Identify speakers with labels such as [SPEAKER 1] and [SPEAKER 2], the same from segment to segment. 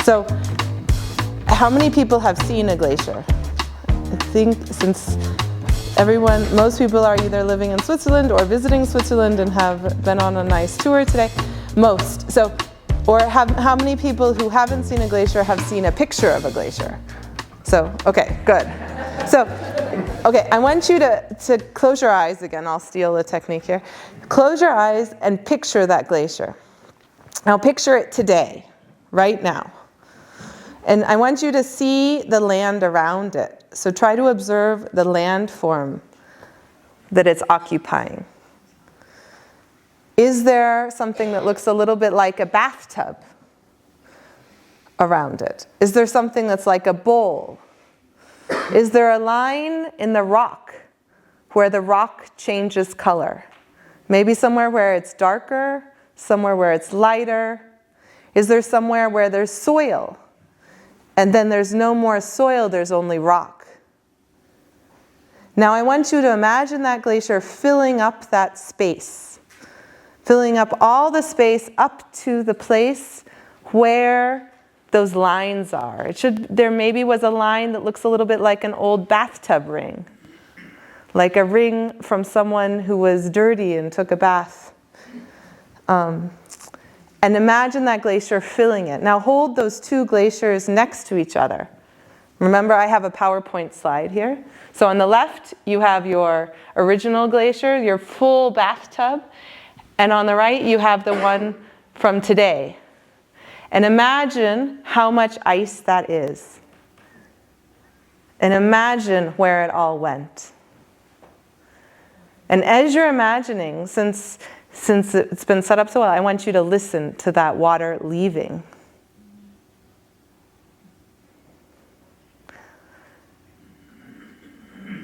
[SPEAKER 1] So how many people have seen a glacier? I think since most people are either living in Switzerland or visiting Switzerland and have been on a nice tour today. Most. So, or how many people who haven't seen a glacier have seen a picture of a glacier? So, okay, good. So, okay, I want you to close your eyes again. I'll steal a technique here. Close your eyes and picture that glacier. Now picture it today, right now. And I want you to see the land around it. So try to observe the landform that it's occupying. Is there something that looks a little bit like a bathtub around it? Is there something that's like a bowl? Is there a line in the rock where the rock changes color? Maybe somewhere where it's darker, somewhere where it's lighter. Is there somewhere where there's soil? And then there's no more soil, there's only rock. Now I want you to imagine that glacier filling up that space. Filling up all the space up to the place where those lines are. There maybe was a line that looks a little bit like an old bathtub ring. Like a ring from someone who was dirty and took a bath. And imagine that glacier filling it. Now hold those two glaciers next to each other. Remember, I have a PowerPoint slide here. So on the left, you have your original glacier, your full bathtub. And on the right, you have the one from today. And imagine how much ice that is. And imagine where it all went. And as you're imagining, since it's been set up so well, I want you to listen to that water leaving.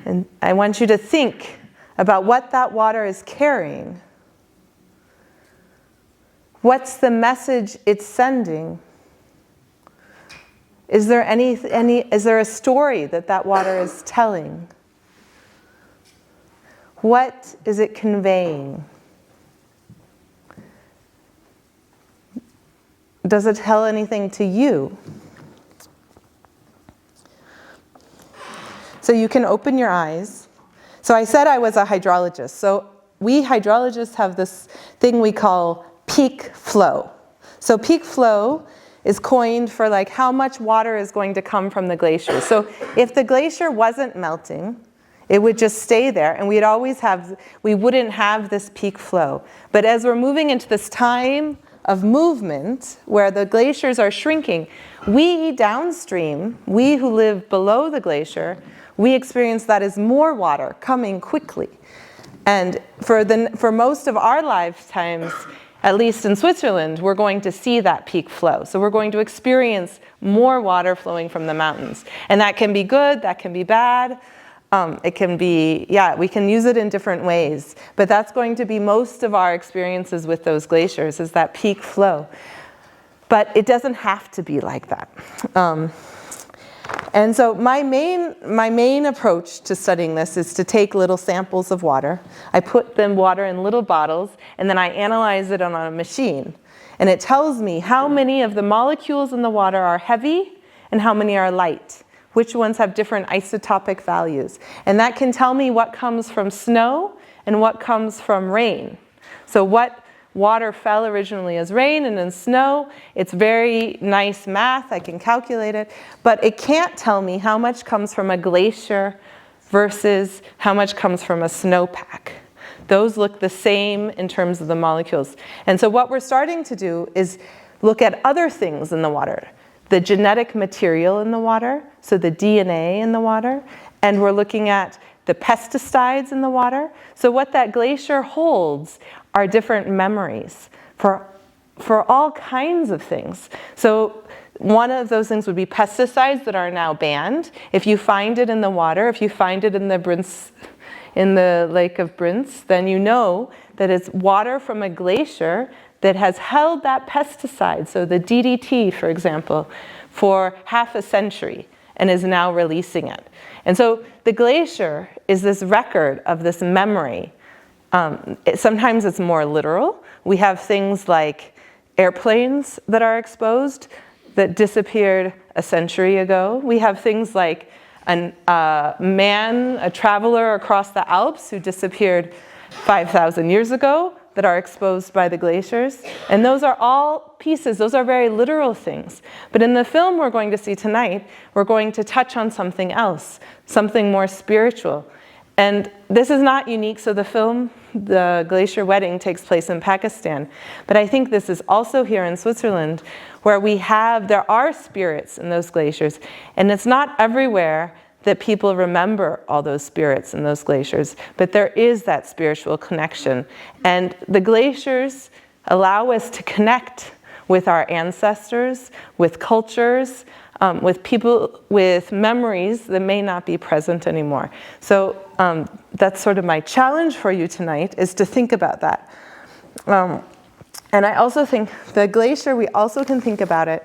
[SPEAKER 1] And I want you to think about what that water is carrying. What's the message it's sending? Is there is there a story that water is telling? What is it conveying? Does it tell anything to you? So you can open your eyes. So I said I was a hydrologist. So we hydrologists have this thing we call peak flow. So peak flow is coined for like how much water is going to come from the glacier. So if the glacier wasn't melting, it would just stay there and we wouldn't have this peak flow. But as we're moving into this time of movement where the glaciers are shrinking, we downstream, we who live below the glacier, we experience that as more water coming quickly. And for most of our lifetimes, at least in Switzerland, we're going to see that peak flow. So we're going to experience more water flowing from the mountains. And that can be good, that can be bad. It can be, we can use it in different ways. But that's going to be most of our experiences with those glaciers, is that peak flow. But it doesn't have to be like that. And so my main approach to studying this is to take little samples of water. I put the water in little bottles, and then I analyze it on a machine. And it tells me how many of the molecules in the water are heavy and how many are light. Which ones have different isotopic values. And that can tell me what comes from snow and what comes from rain. So what water fell originally as rain and in snow, it's very nice math, I can calculate it, but it can't tell me how much comes from a glacier versus how much comes from a snowpack. Those look the same in terms of the molecules. And so what we're starting to do is look at other things in the water. The genetic material in the water, so the DNA in the water, and we're looking at the pesticides in the water. So what that glacier holds are different memories for all kinds of things. So one of those things would be pesticides that are now banned. If you find it in the water, if you find it in the Lake of Brinz, then you know that it's water from a glacier that has held that pesticide, so the DDT, for example, for half a century and is now releasing it. And so the glacier is this record of this memory. Sometimes it's more literal. We have things like airplanes that are exposed. that disappeared a century ago. We have things like a traveler across the Alps who disappeared 5,000 years ago that are exposed by the glaciers. And those are all pieces, those are very literal things. But in the film we're going to see tonight, we're going to touch on something else, something more spiritual. And this is not unique, so the film, The Glacier Wedding, takes place in Pakistan. But I think this is also here in Switzerland, where there are spirits in those glaciers. And it's not everywhere that people remember all those spirits in those glaciers, but there is that spiritual connection. And the glaciers allow us to connect with our ancestors, with cultures, with people, with memories that may not be present anymore. So that's sort of my challenge for you tonight, is to think about that. And I also think the glacier, we also can think about it.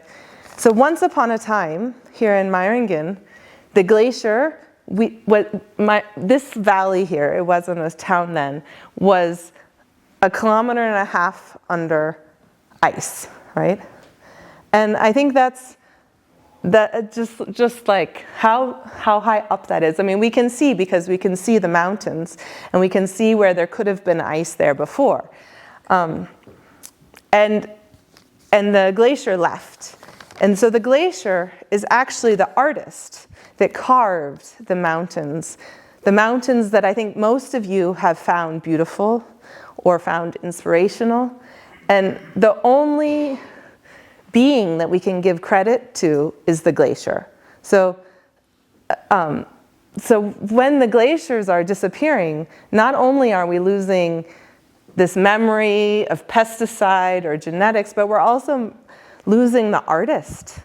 [SPEAKER 1] So once upon a time, here in Meiringen, the glacier, this valley here, it wasn't a town then, was 1.5 kilometers under ice, right? And I think that's just like how high up that is. I mean, we can see, because we can see the mountains, and we can see where there could have been ice there before. And the glacier left. And so the glacier is actually the artist that carved the mountains that I think most of you have found beautiful or found inspirational. And the only being that we can give credit to is the glacier. So when the glaciers are disappearing, not only are we losing this memory of pesticide or genetics, but we're also losing the artist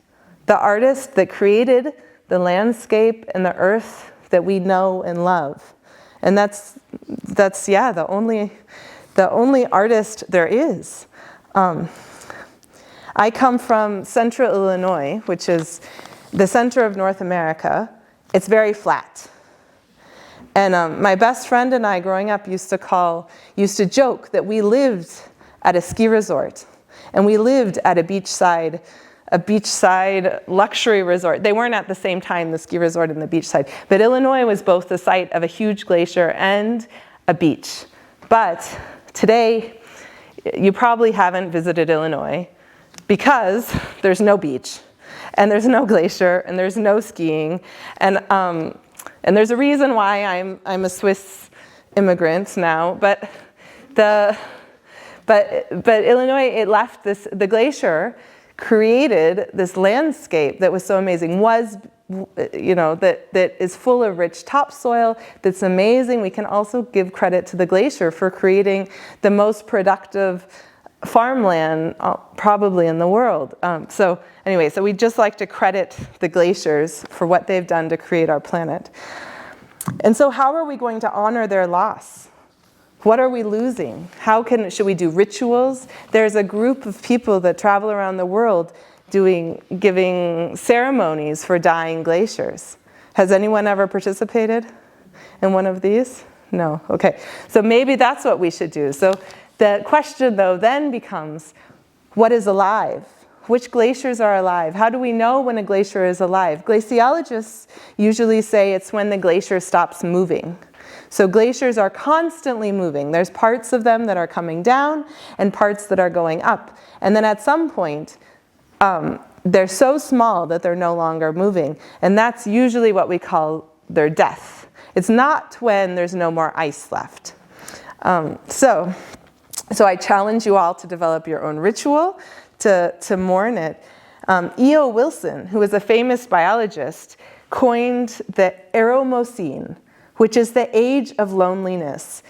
[SPEAKER 1] that created the landscape and the earth that we know and love. And that's the only artist there is. I come from central Illinois, which is the center of North America. It's very flat. And my best friend and I, growing up, used to joke that we lived at a ski resort, and we lived at a beachside luxury resort. They weren't at the same time, the ski resort and the beachside, but Illinois was both the site of a huge glacier and a beach. But today, you probably haven't visited Illinois because there's no beach, and there's no glacier, and there's no skiing, and there's a reason why I'm a Swiss immigrant now. But Illinois, it left this. The glacier created this landscape that was so amazing. That is full of rich topsoil. That's amazing. We can also give credit to the glacier for creating the most productive farmland probably in the world. So we just like to credit the glaciers for what they've done to create our planet. And so how are we going to honor their loss? What are we losing? Should we do rituals? There's a group of people that travel around the world giving ceremonies for dying glaciers. Has anyone ever participated in one of these? No, okay. So maybe that's what we should do. So the question, though, then becomes, what is alive? Which glaciers are alive? How do we know when a glacier is alive? Glaciologists usually say it's when the glacier stops moving. So glaciers are constantly moving. There's parts of them that are coming down and parts that are going up. And then at some point, they're so small that they're no longer moving. And that's usually what we call their death. It's not when there's no more ice left. So I challenge you all to develop your own ritual to mourn it. E.O. Wilson, who is a famous biologist, coined the Eremocene, which is the age of loneliness.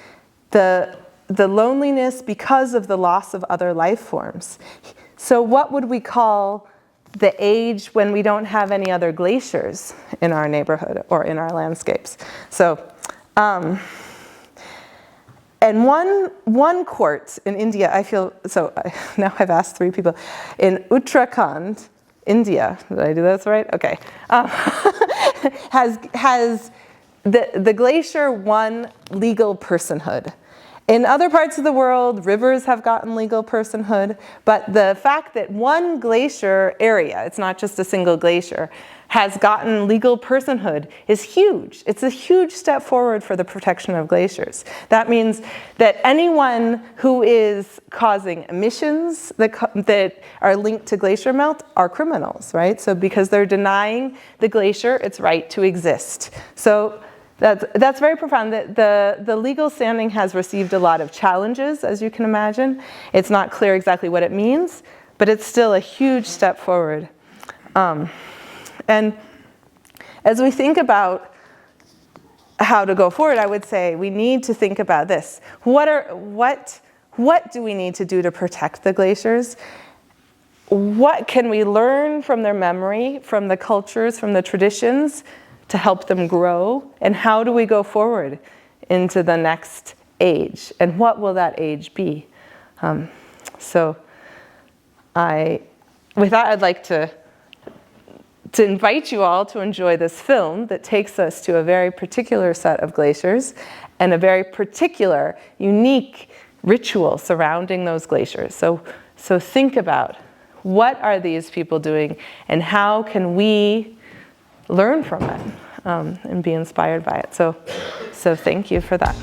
[SPEAKER 1] The loneliness because of the loss of other life forms. So what would we call the age when we don't have any other glaciers in our neighborhood or in our landscapes? So, and one court in India, now I've asked 3 people, in Uttarakhand, India, did I do this right? Okay, has the glacier won legal personhood. In other parts of the world, rivers have gotten legal personhood, but the fact that one glacier area, it's not just a single glacier, has gotten legal personhood is huge. It's a huge step forward for the protection of glaciers. That means that anyone who is causing emissions that are linked to glacier melt are criminals, right? So because they're denying the glacier its right to exist. So that's very profound. The legal standing has received a lot of challenges, as you can imagine. It's not clear exactly what it means, but it's still a huge step forward. And as we think about how to go forward, I would say we need to think about this. What do we need to do to protect the glaciers? What can we learn from their memory, from the cultures, from the traditions to help them grow? And how do we go forward into the next age? And what will that age be? With that, I'd like to invite you all to enjoy this film that takes us to a very particular set of glaciers and a very particular, unique ritual surrounding those glaciers. So think about, what are these people doing and how can we learn from it and be inspired by it? So thank you for that.